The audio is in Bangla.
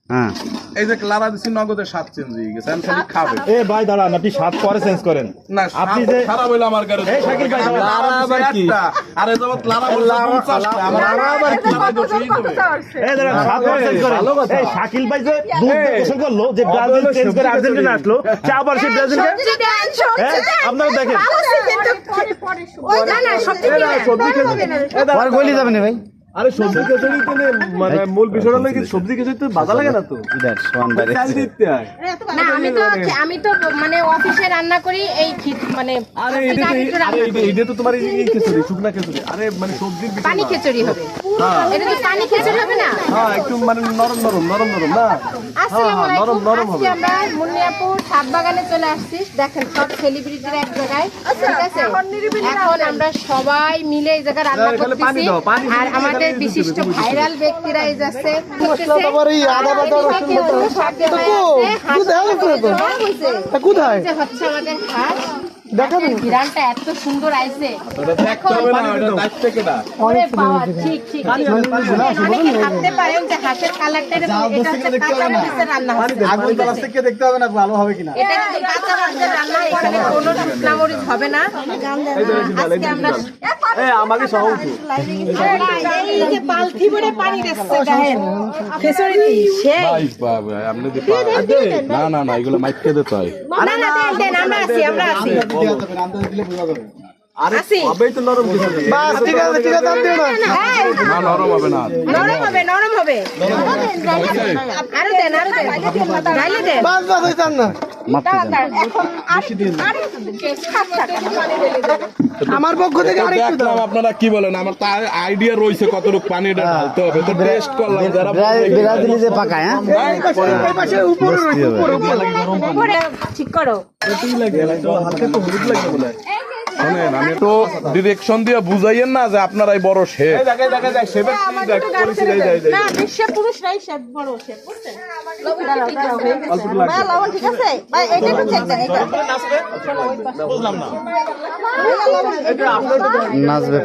হ্যাঁ এই যে ক্লারা দিছি নগদের 7 চেঞ্জ হয়ে গেছে আমি খালি খাবে এ ভাই দাঁড়ান আপনি 7 পরে চেঞ্জ করেন না আপনি আপনি যে যে খারাপ হইলো আমার গাড়ি এই শাকিল ভাই দাঁড়ান লারা আবার কি আরে যখন লারা বলছে 50 টা আমার লারা আবার কি লারা দোষই দেবে এই দাঁড়ান 7 পরে চেঞ্জ করেন এই শাকিল ভাই যে দুধ গোসল করলো যে ব্রাজিল চেঞ্জ করে আর্জেন্টিনা আসলো চা আবার সেই ব্রাজিলকে আপনারা দেখেন ওই না না সবজি আর গলি যাবে না ভাই আরে সবজি খিচুড়ি কিনে মানে মূল বিষয়টা হলো কি সবজি খিচুড়ি তো ভালো লাগে না তো ইদার সোয়ান বাইরে চাল দিতে হয় না আমি তো মানে অফিসে রান্না করি এই মানে আরে এটা তো তোমার এই খিচুড়ি শুকনা খিচুড়ি আরে মানে সবজির বিষয় পানি খিচুড়ি হবে এটা তো পানি খিচুড়ি হবে না হ্যাঁ একটু মানে নরম না আসসালামু আলাইকুম নরম নরম হবে আজকে আমরা মুন্নিয়াপুর ছাদ বাগানে চলে আসছি দেখেন সব সেলিব্রিটিরা এক জায়গায় ঠিক আছে এখন আমরা সবাই মিলে এই জায়গায় রান্না করতেছি আর আমাদের বিশিষ্ট ভাইরাল ব্যক্তিরা এই যাচ্ছে কোথায় হচ্ছে আমাদের হাঁস দেখাবেন বিরানটা এত সুন্দর আইছে ওরে বাবা ঠিক অনেকে ভাবতে পারেন যে হাঁসের কালারটা এটা হচ্ছে কাঁচা মাছের রান্না হচ্ছে আগুন তালাশ থেকে দেখতে হবে না ভালো হবে কিনা এটা কিন্তু কাঁচা মাছের রান্না এখানে কোনো শুকনা মরিচ হবে না আজকে আমরা এই আমাকে সহজ এই যে বালতি ভরে পানি দিচ্ছে দেখেন খিচুড়ি সেই আপনি না না না এগুলো মাইকে দিতে হয় না দেন আমরা আছি আন্দাজ দিলে বোঝা যাবে আরে আসি। সবই তো নরম খিচুড়ি বাস ঠিক আছে দাম দিও না না নরম হবে না নরম হবে আরো দেন ডাইলে দেন বাস হইতাম না আমার পক্ষ থেকে আরেকটু দেখলাম আপনারা কি বলেন আমার তার আইডিয়া রয়েছে কতটুকু পানিটা ঢালতে হবে তো টেস্ট করলাম যারা ব্রাজিলে যে পাকায় হ্যাঁ উপরে ঠিক করো হালকা তো হলুদ লাগে বলে শোনেন আমি তো ডিরেকশন দিয়ে বুঝাইয়েন না যে আপনারাই বড় শেফ দেখ সেবে দেখ পলিসি যাই না বিশ্ব পুরুষরাই শেফ বড় শেফ বুঝছেন লবণ ঠিক আছে ভাই এটা একটু চেক দেন এটা নাচবে